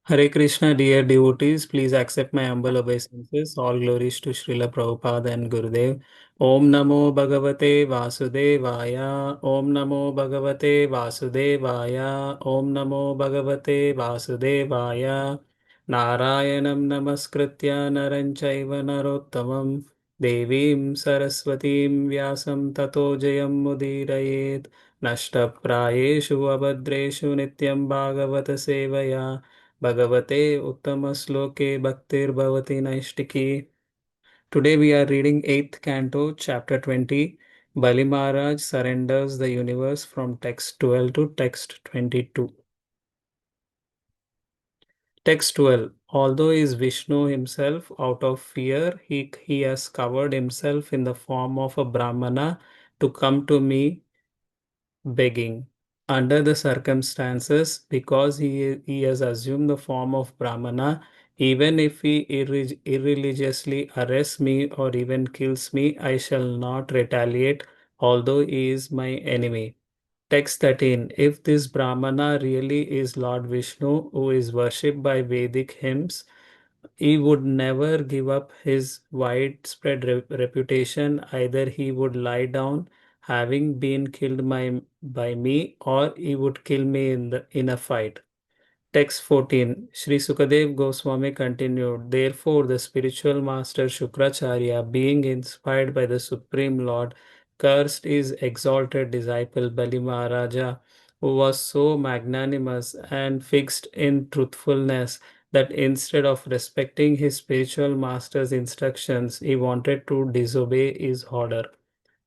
Hare Krishna, dear devotees, please accept my humble obeisances. All glories to Srila Prabhupada and Gurudev. Om Namo Bhagavate Vasudevaya. Om Namo Bhagavate Vasudevaya. Om Namo Bhagavate Vasudevaya. Narayanam Namaskritya Naranchaiva Narottamam. Devim Saraswatim Vyasam Tato Jayam Mudirayet. Nashtaprayeshu Abhadreshu Nityam Bhagavata Sevaya. Bhagavate Uttama Sloke Bhaktir Bhavati Naistiki. Today we are reading 8th Canto, Chapter 20. Bali Maharaj surrenders the universe from text 12 to text 22. Text 12. Although is Vishnu himself, out of fear, he has covered himself in the form of a Brahmana to come to me begging. Under the circumstances, because he has assumed the form of Brahmana, even if he irreligiously arrests me or even kills me, I shall not retaliate, although he is my enemy. Text 13. If this Brahmana really is Lord Vishnu, who is worshipped by Vedic hymns, he would never give up his widespread reputation. Either he would lie down, having been killed by me, or he would kill me in a fight. Text 14. Sri Sukadev Goswami continued, therefore, the spiritual master Shukracharya, being inspired by the Supreme Lord, cursed his exalted disciple Bali Maharaja, who was so magnanimous and fixed in truthfulness that instead of respecting his spiritual master's instructions, he wanted to disobey his order.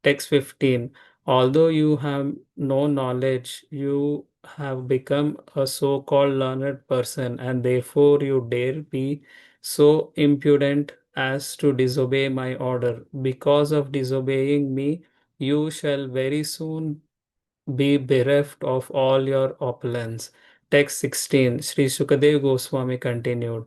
Text 15. Although you have no knowledge, you have become a so called learned person, and therefore you dare be so impudent as to disobey my order. Because of disobeying me, you shall very soon be bereft of all your opulence. Text 16. Sri Sukadev Goswami continued.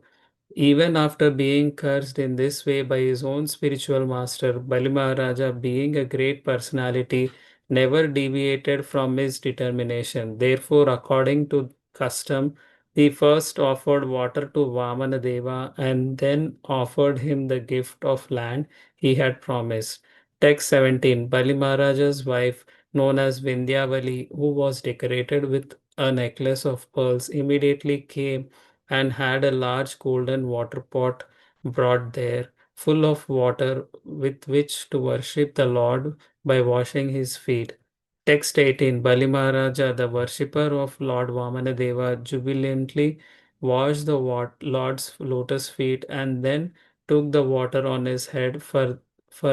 Even after being cursed in this way by his own spiritual master, Bali Maharaja, being a great personality, never deviated from his determination. Therefore, according to custom, he first offered water to Vamana Deva and then offered him the gift of land he had promised. Text 17. Bali Maharaja's wife, known as Vindhyavali, who was decorated with a necklace of pearls, immediately came and had a large golden water pot brought there, full of water with which to worship the Lord by washing his feet. Text 18. Bali Maharaja, the worshipper of Lord Vamanadeva, jubilantly washed the Lord's lotus feet and then took the water on his head, for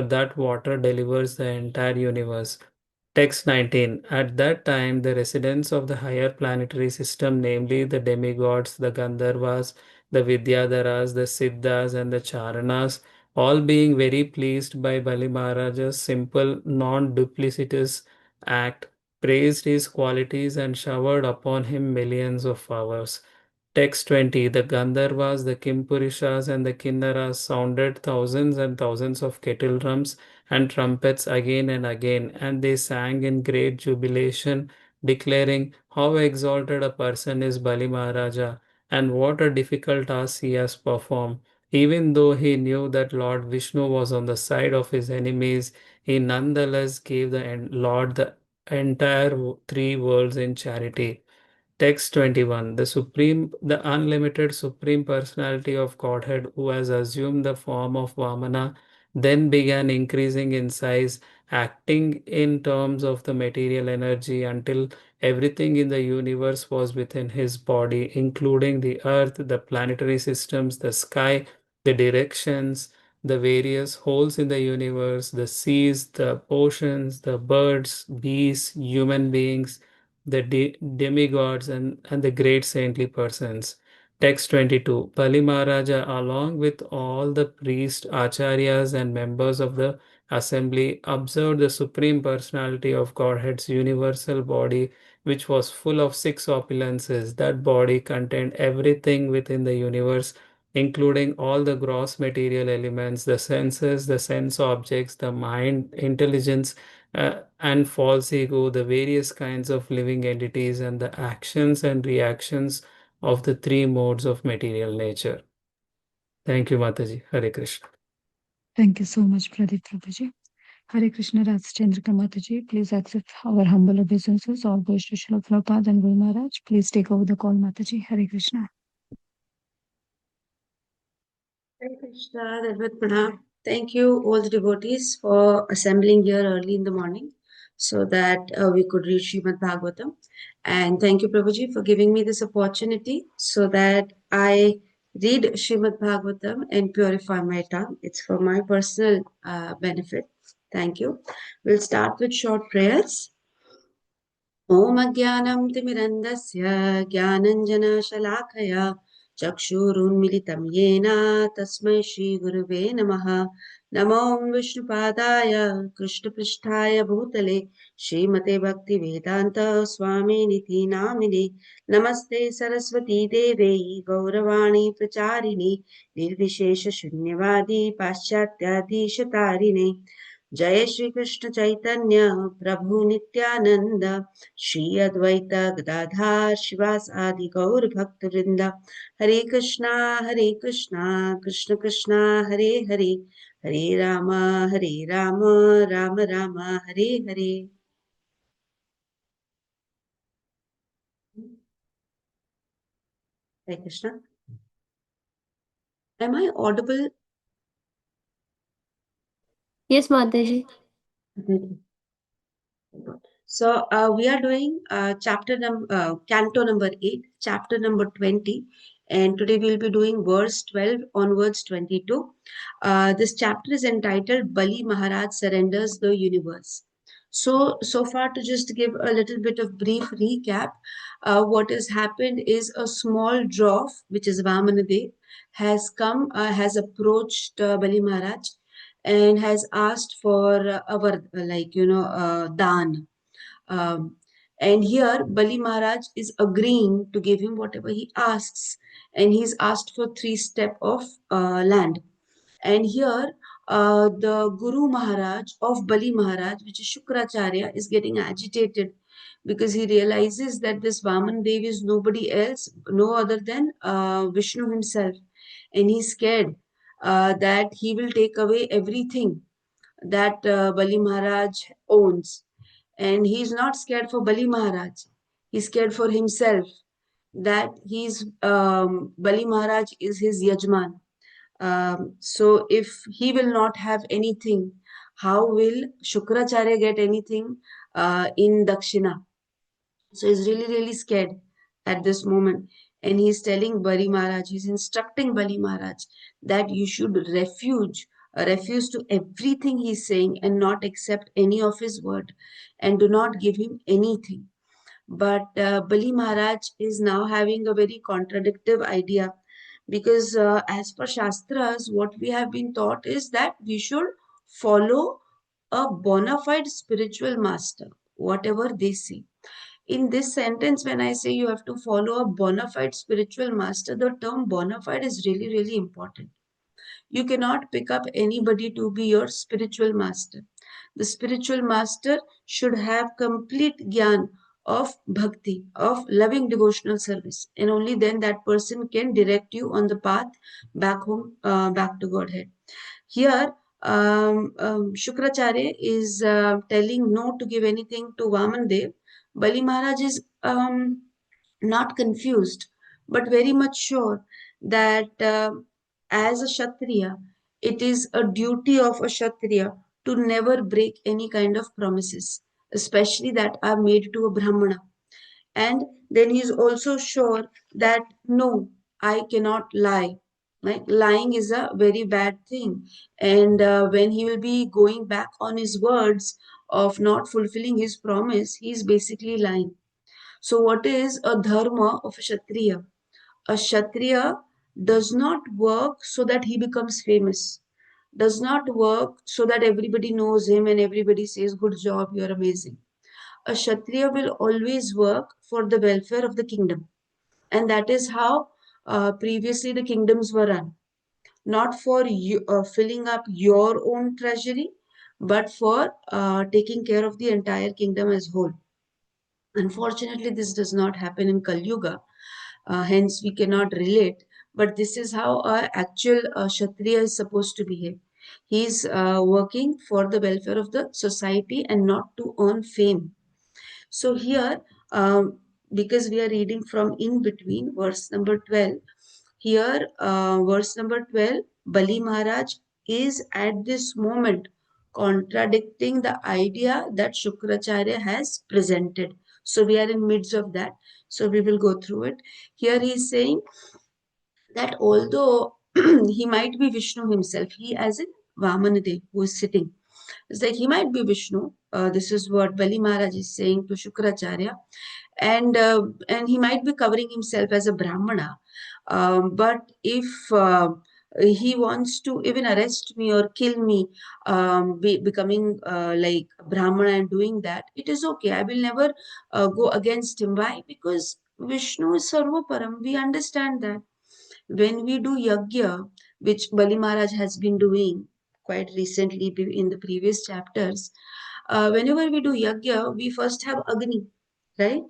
that water delivers the entire universe. Text 19. At that time, the residents of the higher planetary system, namely the demigods, the Gandharvas, the Vidyadharas, the Siddhas, and the Charanas, all being very pleased by Bali Maharaja's simple, non duplicitous act, praised his qualities and showered upon him millions of flowers. Text 20. The Gandharvas, the Kimpurishas, and the Kinnaras sounded thousands and thousands of kettle drums and trumpets again and again, and they sang in great jubilation, declaring how exalted a person is Bali Maharaja and what a difficult task he has performed. Even though he knew that Lord Vishnu was on the side of his enemies, he nonetheless gave the Lord the entire three worlds in charity. Text 21. The unlimited Supreme Personality of Godhead, who has assumed the form of Vamana, then began increasing in size, acting in terms of the material energy until everything in the universe was within his body, including the earth, the planetary systems, the sky, the directions, the various holes in the universe, the seas, the oceans, the birds, beasts, human beings, the demigods, and the great saintly persons. Text 22. Bali Maharaja, along with all the priests, acharyas, and members of the assembly, observed the Supreme Personality of Godhead's universal body, which was full of six opulences. That body contained everything within the universe, including all the gross material elements, the senses, the sense objects, the mind, intelligence, and false ego, the various kinds of living entities, and the actions and reactions of the three modes of material nature. Thank you, Mataji. Hare Krishna. Thank you so much, Pradeep Prabhuji. Hare Krishna, Rasa Chandrika Mataji. Please accept our humble obeisances. All goes to Srila Prabhupada and Guru Maharaj. Please take over the call, Mataji. Hare Krishna. Hare Krishna, Dalvat Pranam. Thank you, all the devotees, for assembling here early in the morning so that we could read Srimad Bhagavatam. And thank you, Prabhuji, for giving me this opportunity so that I read Srimad Bhagavatam and purify my tongue. It's for my personal benefit. Thank you. We'll start with short prayers. ॐ अज्ञानं तिमिरन्धस्य ज्ञानञ्जनशलाकया चक्षुरुन्मिलितं येन तस्मै श्रीगुरुवे नमः। नमो विष्णुपादाय कृष्णपृष्ठाय भूतले श्रीमते भक्तिवेदान्त स्वामिनिति नामिने। नमस्ते सरस्वती देवे गौरवाणी प्रचारिणे निर्विशेषशून्यवादी पाश्चात्याधीशतारिणे। जय श्री कृष्ण चैतन्य प्रभु नित्यानंद श्री अद्वैत गदाधार शिवास आदि गौर भक्त वृंदा। हरे कृष्णा कृष्ण कृष्णा हरे हरे, हरे राम राम राम हरे हरे। हरे Krishna. Am I audible? Yes, Mataji. So we are doing Canto number 8, chapter number 20, and today we'll be doing verse 12 onwards 22. This chapter is entitled Bali Maharaj Surrenders the Universe. So far, to just give a little bit of brief recap, what has happened is a small dwarf, which is Vamanadev, has approached Bali Maharaj and has asked for dan. um, and here Bali Maharaj is agreeing to give him whatever he asks, and he's asked for 3 step of land. And here the Guru Maharaj of Bali Maharaj, which is Shukracharya, is getting agitated because he realizes that this Vaman Dev is nobody else, no other than Vishnu himself, and he's scared that he will take away everything that Bali Maharaj owns. And he's not scared for Bali Maharaj. He's scared for himself that Bali Maharaj is his Yajman. So if he will not have anything, how will Shukracharya get anything in Dakshina? So he's really, really scared at this moment. And he's telling Bali Maharaj, he's instructing Bali Maharaj that you should refuse to everything he's saying and not accept any of his word and do not give him anything. But Bali Maharaj is now having a very contradictive idea because, as per Shastras, what we have been taught is that we should follow a bona fide spiritual master, whatever they say. In this sentence, when I say you have to follow a bona fide spiritual master, the term bona fide is really, really important. You cannot pick up anybody to be your spiritual master. The spiritual master should have complete gyan of bhakti, of loving devotional service, and only then that person can direct you on the path back home, back to Godhead. Here, Shukracharya is telling no to give anything to Vaman Dev. Bali Maharaj is not confused, but very much sure that as a Kshatriya, it is a duty of a Kshatriya to never break any kind of promises, especially that are made to a Brahmana. And then he is also sure that no, I cannot lie. Right? Lying is a very bad thing. And when he will be going back on his words of not fulfilling his promise, he is basically lying. So, what is a dharma of a Kshatriya? A Kshatriya does not work so that he becomes famous, does not work so that everybody knows him and everybody says, good job, you're amazing. A Kshatriya will always work for the welfare of the kingdom. And that is how previously the kingdoms were run. Not for you, filling up your own treasury, but for taking care of the entire kingdom as whole. Unfortunately, this does not happen in Kali Yuga. hence we cannot relate. But this is how a actual Kshatriya is supposed to behave. He's working for the welfare of the society and not to earn fame. So here, because we are reading from in between, verse number 12, here, verse number 12, Bali Maharaj is at this moment contradicting the idea that Shukracharya has presented. So we are in midst of that. So we will go through it. Here he is saying that although he might be Vishnu himself, he as in Vamanadev who is sitting. It's like he might be Vishnu. This is what Bali Maharaj is saying to Shukracharya, and he might be covering himself as a Brahmana. But if he wants to even arrest me or kill me, becoming like a Brahmana and doing that, it is okay. I will never go against him. Why? Because Vishnu is Sarvaparam. We understand that when we do yajna, which Bali Maharaj has been doing quite recently in the previous chapters, whenever we do yajna, we first have Agni, right?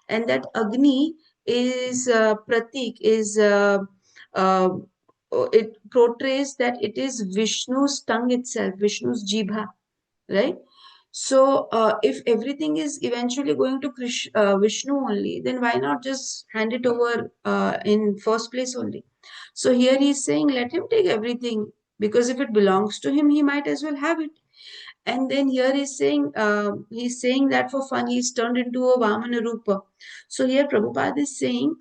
And that Agni is pratik, is uh, it portrays that it is Vishnu's tongue itself, Vishnu's jibha, right? So, if everything is eventually going to Vishnu only, then why not just hand it over in first place only? So here he is saying, let him take everything, because if it belongs to him, he might as well have it. And then here he's saying that for fun, he's turned into a Vamana Rupa. So here Prabhupada is saying,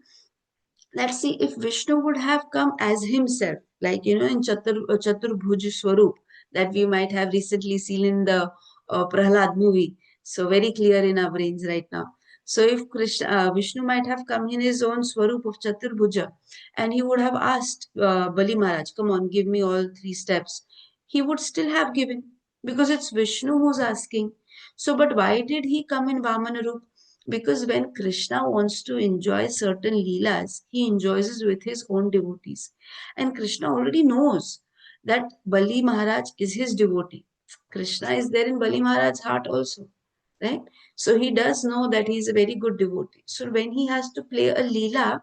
let's see if Vishnu would have come as himself, like in Chaturbhuj Swarup that we might have recently seen in the Prahlad movie. So very clear in our brains right now. So if Vishnu might have come in his own Swarup of Chaturbhuja, and he would have asked Bali Maharaj, come on, give me all three steps, he would still have given, because it's Vishnu who's asking. So, but why did he come in Vamana Rup? Because when Krishna wants to enjoy certain leelas, he enjoys it with his own devotees. And Krishna already knows that Bali Maharaj is his devotee. Krishna is there in Bali Maharaj's heart also, right? So he does know that he is a very good devotee. So when he has to play a leela,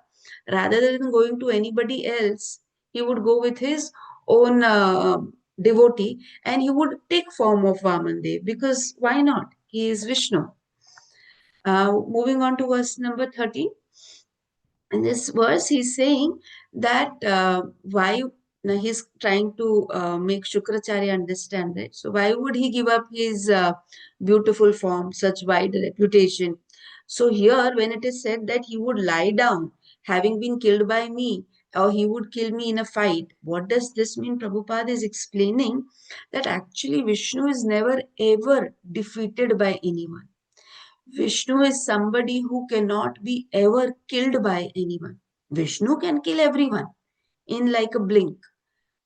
rather than going to anybody else, he would go with his own devotee, and he would take form of Vamandev, because why not? He is Vishnu. Moving on to verse number 13. In this verse, he's saying that why, now he's trying to make Shukracharya understand that. So, why would he give up his beautiful form, such wide reputation? So, here, when it is said that he would lie down, having been killed by me, or he would kill me in a fight, what does this mean? Prabhupada is explaining that actually Vishnu is never ever defeated by anyone. Vishnu is somebody who cannot be ever killed by anyone. Vishnu can kill everyone in like a blink,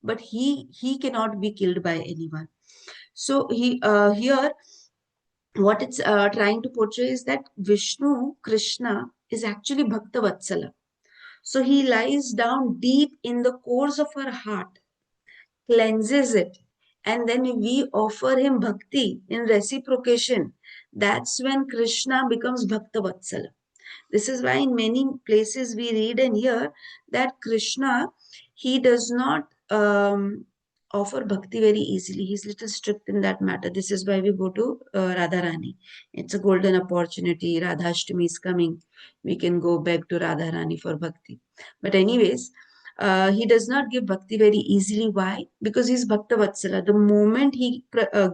but he cannot be killed by anyone. So he here what it's trying to portray is that Vishnu Krishna is actually Bhakta Vatsala. So he lies down deep in the cores of our heart, cleanses it, and then we offer him bhakti in reciprocation. That's when Krishna becomes Bhakta Vatsala. This is why in many places we read and hear that Krishna, he does not offer bhakti very easily. He's little strict in that matter. This is why we go to Radharani. It's a golden opportunity. Radhashtami is coming. We can go beg to Radharani for bhakti. But anyways, he does not give bhakti very easily. Why? Because he's Bhakta Vatsala. The moment he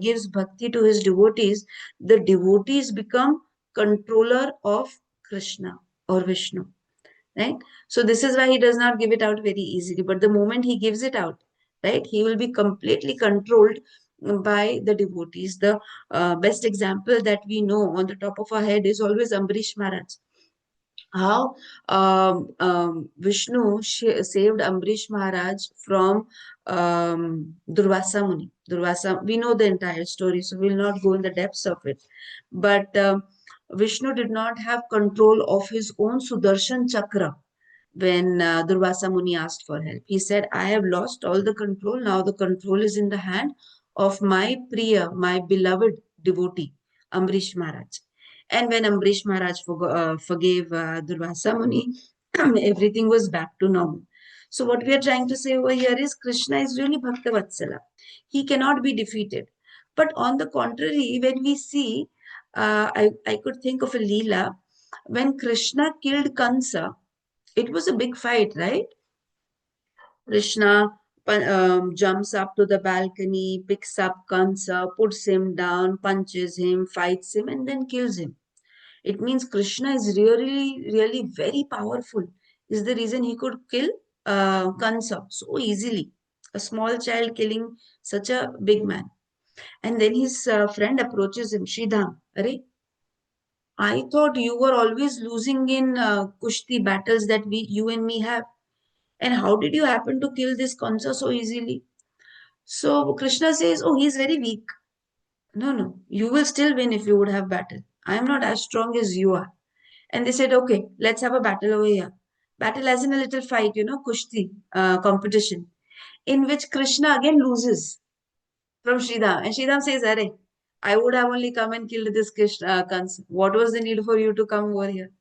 gives bhakti to his devotees, the devotees become controller of Krishna or Vishnu, right? So this is why he does not give it out very easily. But the moment he gives it out, right, he will be completely controlled by the devotees. The best example that we know on the top of our head is always Ambarish Maharaj. How Vishnu saved Ambarish Maharaj from Durvasa Muni. Durvasa, we know the entire story, so we'll not go in the depths of it. But Vishnu did not have control of his own Sudarshan Chakra when Durvasa Muni asked for help. He said, I have lost all the control. Now the control is in the hand of my Priya, my beloved devotee, Ambarish Maharaj. And when Ambarish Maharaj forgave Durvasa Muni, everything was back to normal. So what we are trying to say over here is Krishna is really Bhakta Vatsala. He cannot be defeated. But on the contrary, when we see, I could think of a Leela, when Krishna killed Kansa, it was a big fight, right? Krishna jumps up to the balcony, picks up Kansa, puts him down, punches him, fights him, and then kills him. It means Krishna is really, really very powerful. Is the reason he could kill Kansa so easily. A small child killing such a big man. And then his friend approaches him, Shridham, Are, I thought you were always losing in Kushti battles that you and me have. And how did you happen to kill this Kansa so easily? So Krishna says, oh, he's very weak. No, no, you will still win if you would have battle. I am not as strong as you are. And they said, okay, let's have a battle over here. Battle as in a little fight, Kushti competition, in which Krishna again loses from Sridham. And Sridham says, Are, I would have only come and killed this Krishna, Kans. What was the need for you to come over here?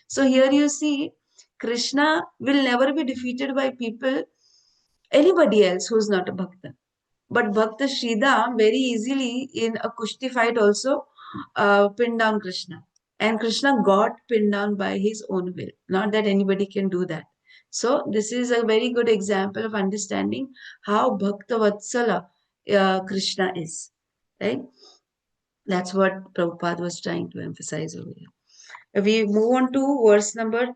So here you see, Krishna will never be defeated by people, anybody else who's not a Bhakta. But Bhakta Sridham very easily in a Kushti fight also pinned down Krishna. And Krishna got pinned down by his own will. Not that anybody can do that. So this is a very good example of understanding how Bhakta Vatsala Krishna is. Right? That's what Prabhupada was trying to emphasize over here. We move on to verse number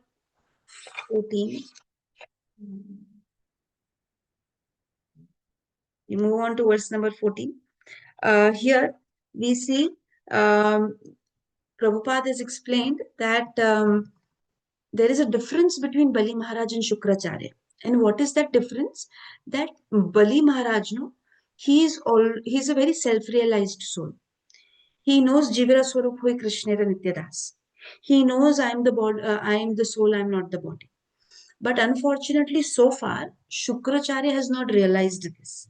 14. We move on to verse number 14. Here we see Prabhupada has explained that there is a difference between Bali Maharaj and Shukracharya. And what is that difference? That Bali Maharaj, no, he's a very self-realized soul. He knows Jivara Swarup Hoy Krishnera Nityadas. He knows I am the soul, I am not the body. But unfortunately, so far, Shukracharya has not realized this.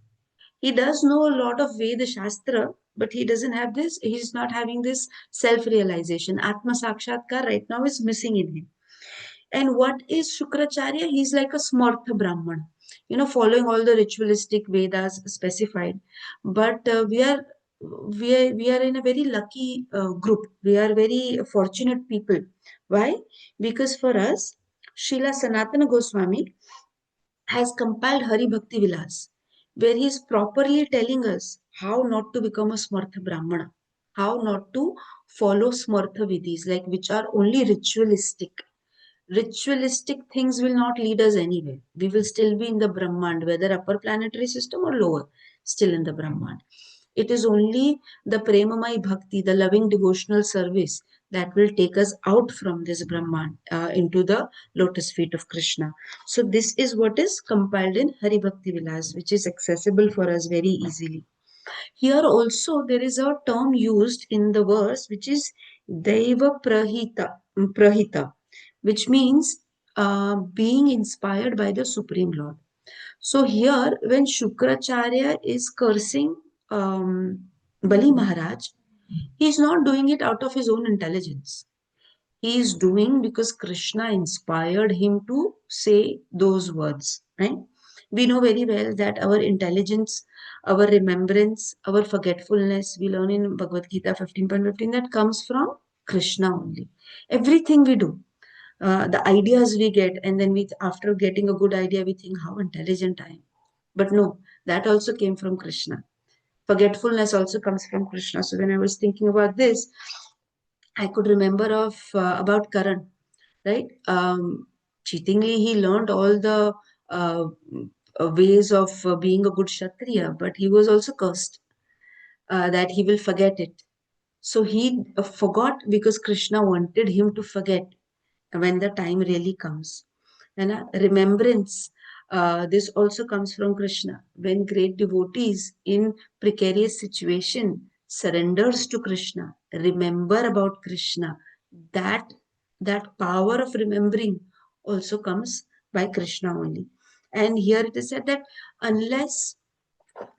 He does know a lot of Veda Shastra, but he doesn't have this, he's not having this self-realization. Atma Sakshatkar right now is missing in him. And what is Shukracharya? He's like a Smartha Brahman, following all the ritualistic Vedas specified. But we are in a very lucky group. We are very fortunate people. Why? Because for us, Srila Sanatana Goswami has compiled Hari Bhakti Vilas, where he is properly telling us how not to become a Smartha Brahmana, how not to follow Smartha Vidhis, like which are only ritualistic. Ritualistic things will not lead us anywhere. We will still be in the Brahmand, whether upper planetary system or lower, still in the Brahmand. It is only the Premamai Bhakti, the loving devotional service, that will take us out from this Brahman into the lotus feet of Krishna. So this is what is compiled in Hari Bhakti Vilas, which is accessible for us very easily. Here also there is a term used in the verse which is Deva Prahita, which means being inspired by the Supreme Lord. So here, when Shukracharya is cursing Bali Maharaj, he is not doing it out of his own intelligence. He is doing because Krishna inspired him to say those words. Right? We know very well that our intelligence, our remembrance, our forgetfulness, we learn in Bhagavad Gita 15.15, that comes from Krishna only. Everything we do, the ideas we get, and then after getting a good idea, we think how intelligent I am. But no, that also came from Krishna. Forgetfulness also comes from Krishna. So when I was thinking about this, I could remember about Karan, right? Cheatingly, he learned all the uh, ways of being a good Kshatriya, but he was also cursed that he will forget it. So he forgot because Krishna wanted him to forget when the time really comes. And remembrance, this also comes from Krishna. When great devotees in precarious situation surrenders to Krishna, remember about Krishna, that power of remembering also comes by Krishna only. And here it is said that unless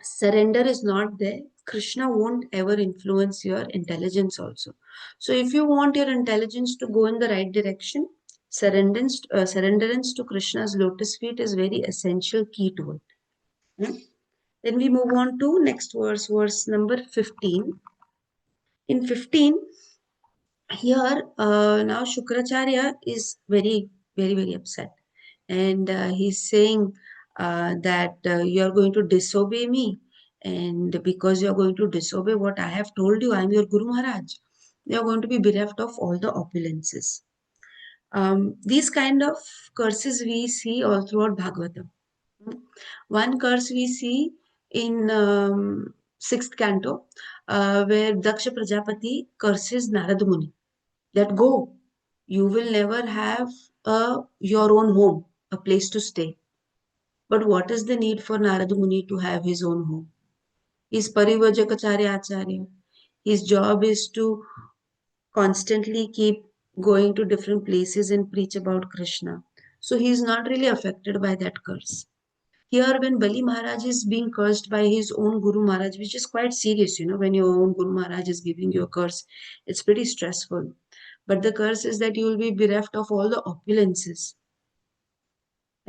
surrender is not there, Krishna won't ever influence your intelligence also. So if you want your intelligence to go in the right direction, Surrenderance to Krishna's lotus feet is very essential key to it. Then we move on to next verse number 15. In 15, here now Shukracharya is very, very, very upset. And he's saying that you are going to disobey me. And because you are going to disobey what I have told you, I am your Guru Maharaj. You are going to be bereft of all the opulences. These kind of curses we see all throughout Bhagavatam. One curse we see in sixth canto, where Daksha Prajapati curses Narada Muni that go, you will never have your own home, a place to stay. But what is the need for Narada Muni to have his own home? He's Parivajakacharya Acharya. His job is to constantly keep going to different places and preach about Krishna. So he is not really affected by that curse. Here, when Bali Maharaj is being cursed by his own Guru Maharaj, which is quite serious, when your own Guru Maharaj is giving you a curse, it's pretty stressful. But the curse is that you will be bereft of all the opulences.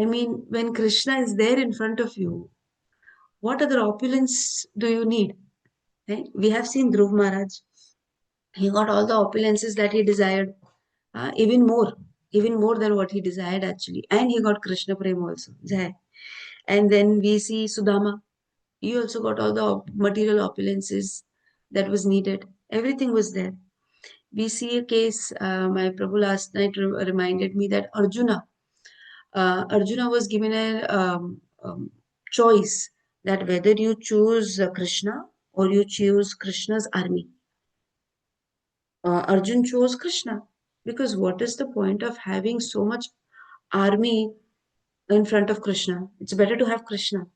I mean, when Krishna is there in front of you, what other opulence do you need? Right? We have seen Dhruv Maharaj. He got all the opulences that he desired, even more than what he desired actually. And he got Krishna Prem also. Jai. And then we see Sudama. He also got all the material opulences that was needed. Everything was there. We see a case, my Prabhu last night reminded me that Arjuna was given a choice that whether you choose Krishna or you choose Krishna's army. Arjun chose Krishna because what is the point of having so much army in front of Krishna? It's better to have Krishna.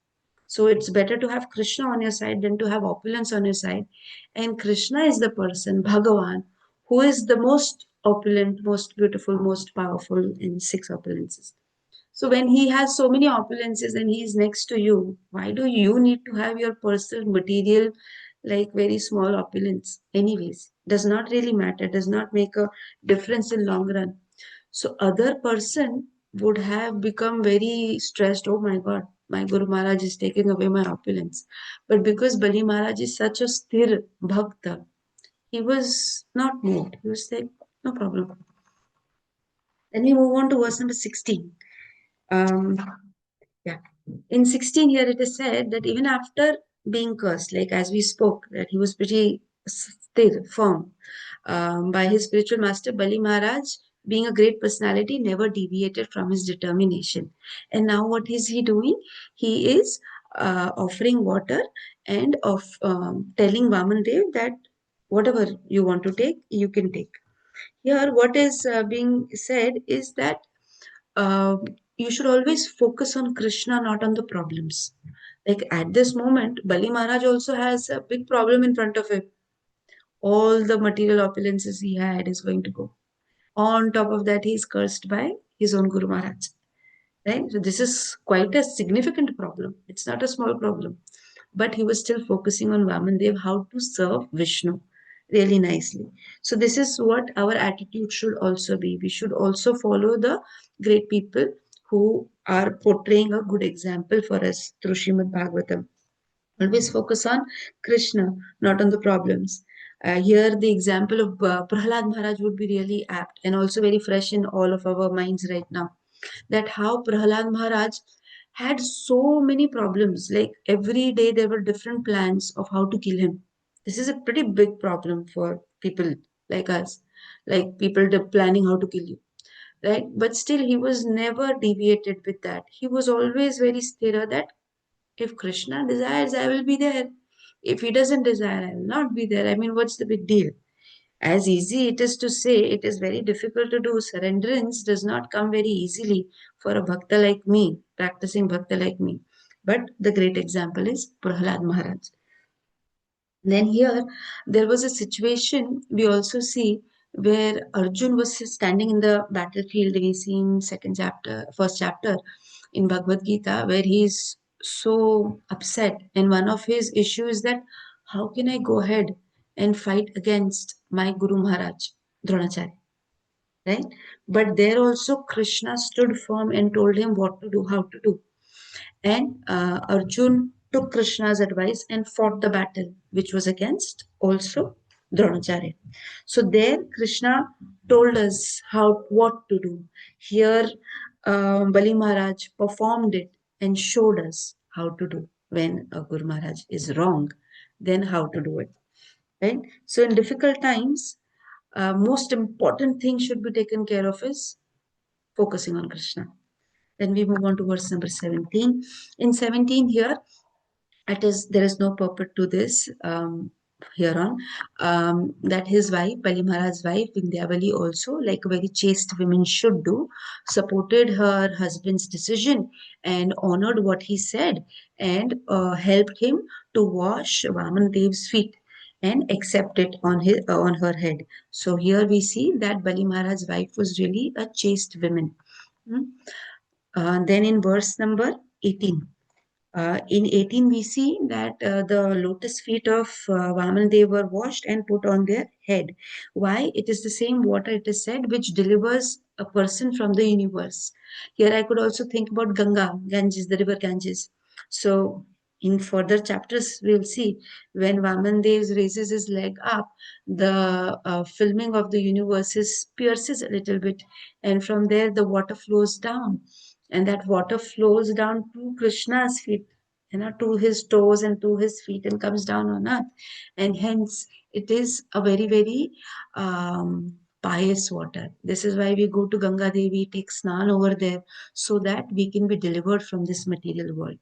So it's better to have Krishna on your side than to have opulence on your side. And Krishna is the person, Bhagavan, who is the most opulent, most beautiful, most powerful in six opulences. So when he has so many opulences and he is next to you, why do you need to have your personal material like very small opulence? Anyways, does not really matter, does not make a difference in long run. So other person would have become very stressed. Oh my God, my Guru Maharaj is taking away my opulence. But because Bali Maharaj is such a sthir bhakta, he was not moved. He was like, no problem. Then we move on to verse number 16. Um, yeah. In 16 here it is said that even after being cursed, like as we spoke, that he was pretty still firm by his spiritual master Bali Maharaj, being a great personality, never deviated from his determination. And now what is he doing? He is offering water and of telling Vaman Dev that whatever you want to take, you can take. Here what is being said is that uh, you should always focus on Krishna, not on the problems. Like at this moment, Bali Maharaj also has a big problem in front of him. All the material opulences he had is going to go. On top of that, he is cursed by his own Guru Maharaj. Right? So this is quite a significant problem. It's not a small problem. But he was still focusing on Vamandev, how to serve Vishnu really nicely. So this is what our attitude should also be. We should also follow the great people who are portraying a good example for us through Srimad Bhagavatam. Always focus on Krishna, not on the problems. Here, the example of Prahlad Maharaj would be really apt and also very fresh in all of our minds right now. That how Prahlad Maharaj had so many problems. Like every day, there were different plans of how to kill him. This is a pretty big problem for people like us, like people planning how to kill you, right? But still, he was never deviated with that. He was always very sthira that if Krishna desires, I will be there. If he doesn't desire, I will not be there. I mean, what's the big deal? As easy it is to say, it is very difficult to do. Surrenderance does not come very easily for a bhakta like me, practicing bhakta like me. But the great example is Prahlad Maharaj. Then here, there was a situation we also see where Arjun was standing in the battlefield. We see in first chapter in Bhagavad Gita, where he is so upset. And one of his issues is that how can I go ahead and fight against my Guru Maharaj, Dronacharya? right? But there also Krishna stood firm and told him what to do, how to do. And Arjun took Krishna's advice and fought the battle, which was against also Dronacharya. So there Krishna told us how what to do. Here Bali Maharaj performed it and showed us how to do. When a Guru Maharaj is wrong, then how to do it. Right? So in difficult times, most important thing should be taken care of is focusing on Krishna. Then we move on to verse number 17. In 17 here, it is there is no purport to this here on that his wife, Bali Maharaj's wife, Vindhyavali also, like a very chaste women should do, supported her husband's decision and honored what he said and helped him to wash Vaman Dev's feet and accept it on her head. So here we see that Bali Maharaj's wife was really a chaste woman. Hmm. Then in verse number 18. In 18, we see that the lotus feet of Vaman they were washed and put on their head. Why? It is the same water, it is said, which delivers a person from the universe. Here I could also think about Ganga, Ganges, the river Ganges. So in further chapters, we'll see when Vaman Dev raises his leg up, the filming of the universe pierces a little bit, and from there the water flows down, and that water flows down to Krishna's feet, to his toes and to his feet, and comes down on earth. And hence, it is a very, very pious water. This is why we go to Ganga Devi, take snan over there, so that we can be delivered from this material world.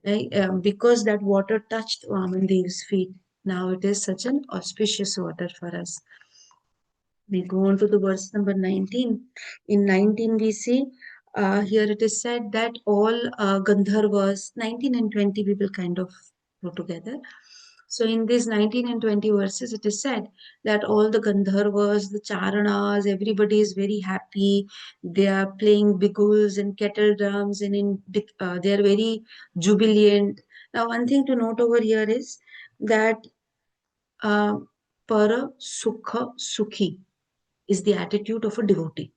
Right? Because that water touched Vaman Dev's feet, now it is such an auspicious water for us. We go on to the verse number 19. In 19, we see here it is said that all Gandharvas, 19 and 20, we will kind of go together. So in these 19 and 20 verses, it is said that all the Gandharvas, the Charanas, everybody is very happy. They are playing biguls and kettle drums, and they are very jubilant. Now, one thing to note over here is that para sukha sukhi is the attitude of a devotee.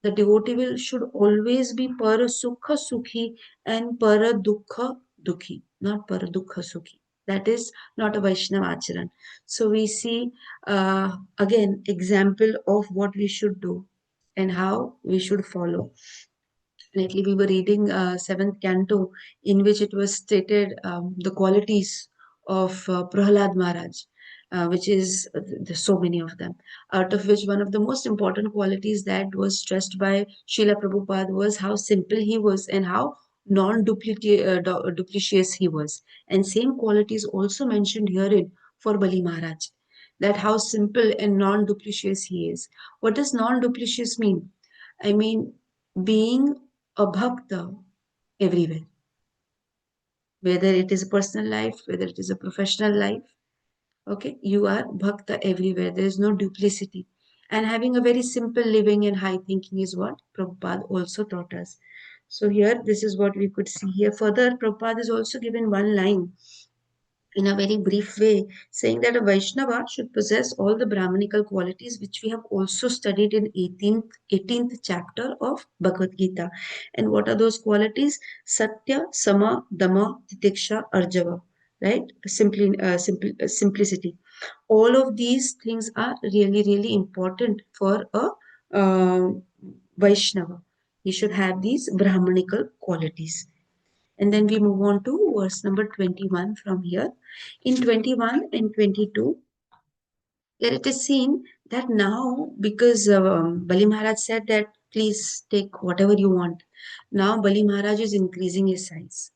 The devotee should always be para sukha sukhi and para dukha dukhi, not para dukha sukhi. That is not a Vaishnava acharan. So we see again example of what we should do and how we should follow. Lately, we were reading seventh canto, in which it was stated the qualities of Prahlad Maharaj, which is there's so many of them. Out of which one of the most important qualities that was stressed by Srila Prabhupada was how simple he was and how non-duplicitous he was. And same qualities also mentioned herein for Bali Maharaj, that how simple and non-duplicitous he is. What does non-duplicitous mean? I mean, being a bhakta everywhere, whether it is a personal life, whether it is a professional life. Okay, you are bhakta everywhere. There is no duplicity. And having a very simple living and high thinking is what Prabhupada also taught us. So here, this is what we could see here. Further, Prabhupada is also given one line in a very brief way, saying that a Vaishnava should possess all the Brahmanical qualities, which we have also studied in 18th chapter of Bhagavad Gita. And what are those qualities? Satya, Sama, Dama, Titiksha, Arjava. Right? Simplicity. All of these things are really, really important for a Vaishnava. He should have these Brahmanical qualities. And then we move on to verse number 21 from here. In 21 and 22, here it is seen that now, because Bali Maharaj said that please take whatever you want, now Bali Maharaj is increasing his size.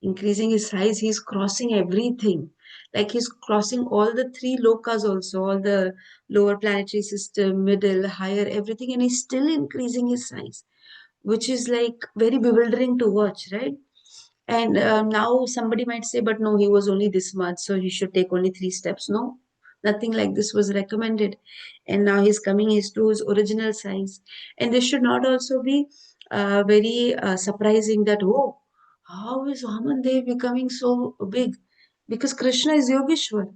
Increasing his size, he's crossing everything. Like he's crossing all the three lokas also, all the lower planetary system, middle, higher, everything, and he's still increasing his size, which is like very bewildering to watch, right? And now somebody might say, but no, he was only this much, so he should take only 3 steps. No, nothing like this was recommended. And now he's coming to his original size. And this should not also be very surprising that, oh, how is Vaman Dev becoming so big? Because Krishna is Yogeshwar.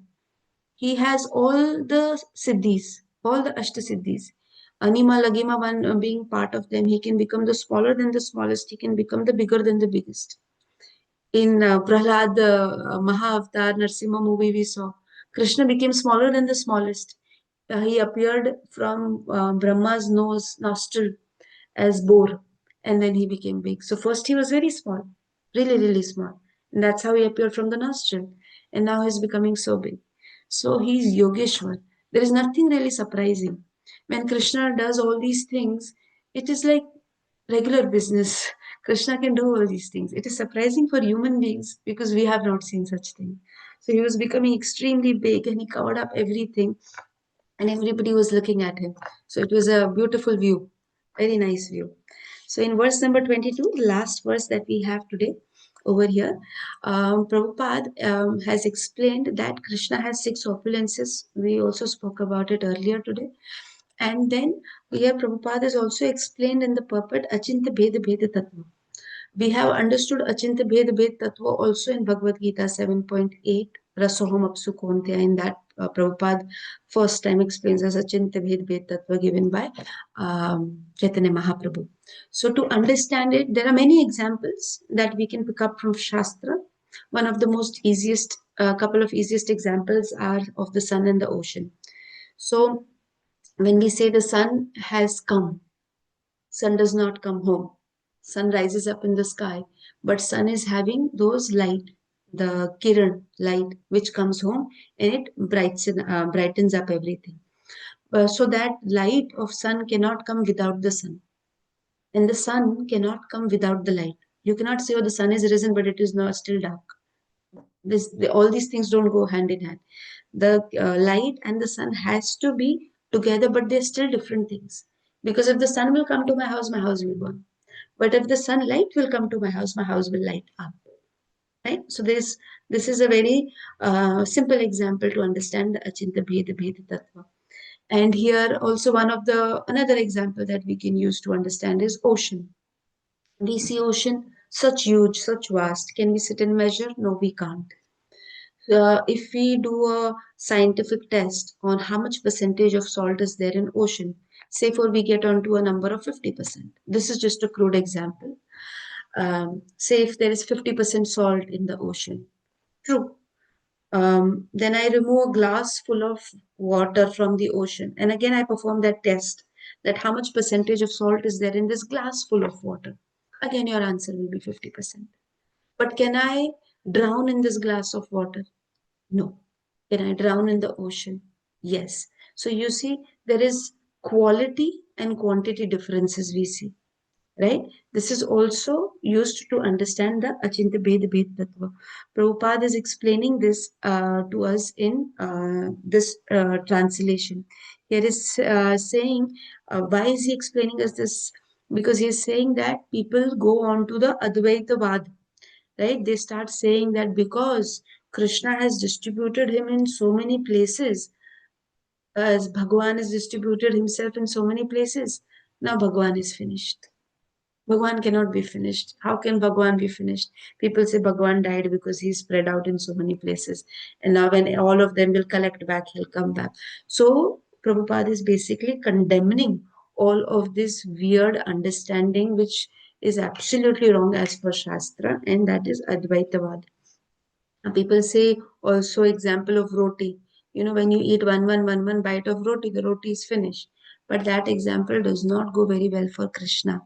He has all the siddhis, all the Ashtasiddhis. Anima Lagima, one being part of them, he can become the smaller than the smallest, he can become the bigger than the biggest. In Prahlad Mahavatar Narsimha movie, we saw Krishna became smaller than the smallest. He appeared from Brahma's nostril as boar, and then he became big. So first he was very small, really, really small, and that's how he appeared from the nostril, and now he's becoming so big. So he's Yogeshwar. There is nothing really surprising when Krishna does all these things. It is like regular business. Krishna can do all these things. It is surprising for human beings because we have not seen such thing. So he was becoming extremely big and he covered up everything and everybody was looking at him. So it was a beautiful view, very nice view. So in verse number 22, the last verse that we have today over here, Prabhupada has explained that Krishna has 6 opulences. We also spoke about it earlier today. And then here Prabhupada has also explained in the purport Achinta Bheda Bheda Tattva. We have understood Achinta Bheda Bheda Tattva also in Bhagavad Gita 7.8, Rasoham Apsu Kontya. In that, Prabhupada first time explains as Achinta Bheda Bheda Tattva given by Chaitanya Mahaprabhu. So to understand it, there are many examples that we can pick up from Shastra. One of the most easiest, couple of easiest examples are of the sun and the ocean. So when we say the sun has come, sun does not come home. Sun rises up in the sky, but sun is having those light, the kiran light, which comes home and it brightens up everything. So that light of sun cannot come without the sun, and the sun cannot come without the light. You cannot say, "Oh, the sun is risen, but it is not still dark." All these things don't go hand in hand. The light and the sun has to be together, but they're still different things. Because if the sun will come to my house will burn. But if the sunlight will come to my house will light up. Right? So this is a very simple example to understand the Achinta Bheda Bheda Tattva. And here also another example that we can use to understand is ocean. We see ocean such huge, such vast. Can we sit and measure? No, we can't. If we do a scientific test on how much percentage of salt is there in ocean, say for we get onto a number of 50%. This is just a crude example. Say if there is 50% salt in the ocean. True. Then I remove a glass full of water from the ocean. And again, I perform that test that how much percentage of salt is there in this glass full of water. Again, your answer will be 50%. But can I drown in this glass of water? No. Can I drown in the ocean? Yes. So you see, there is quality and quantity differences we see, right? This is also used to understand the Achinta Bhed Bhed Tattva. Prabhupada is explaining this to us in this translation. Here is saying, why is he explaining us this? Because he is saying that people go on to the Advaitavad, right? They start saying that because Krishna has distributed him in so many places, as Bhagwan has distributed himself in so many places, now Bhagwan is finished. Bhagwan cannot be finished. How can Bhagwan be finished? People say Bhagwan died because he's spread out in so many places. And now when all of them will collect back, he'll come back. So Prabhupada is basically condemning all of this weird understanding, which is absolutely wrong as per Shastra, and that is Advaitavad. People say also example of roti. When you eat one bite of roti, the roti is finished. But that example does not go very well for Krishna.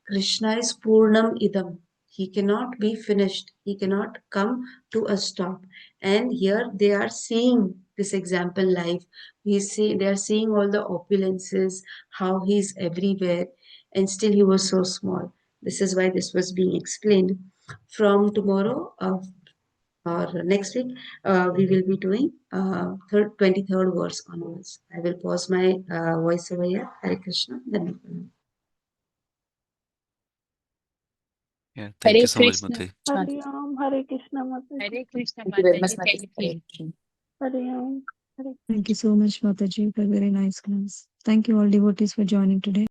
Krishna is Purnam Idam. He cannot be finished. He cannot come to a stop. And here they are seeing this example live. They are seeing all the opulences, how he's everywhere, and still he was so small. This is why this was being explained. From tomorrow, or next week, we will be doing 23rd verse onwards. I will pause my voice over here. Hare Krishna. Then we will. Yeah, thank Hare you so much, Krishna. Mati. Hari Om, Hare Krishna, Mataji. Hare Krishna, Thank you very much, Mataji. Thank Mataji. you. Hari Om. Hare Thank you so much, Mataji, for a very nice class. Thank you all devotees for joining today.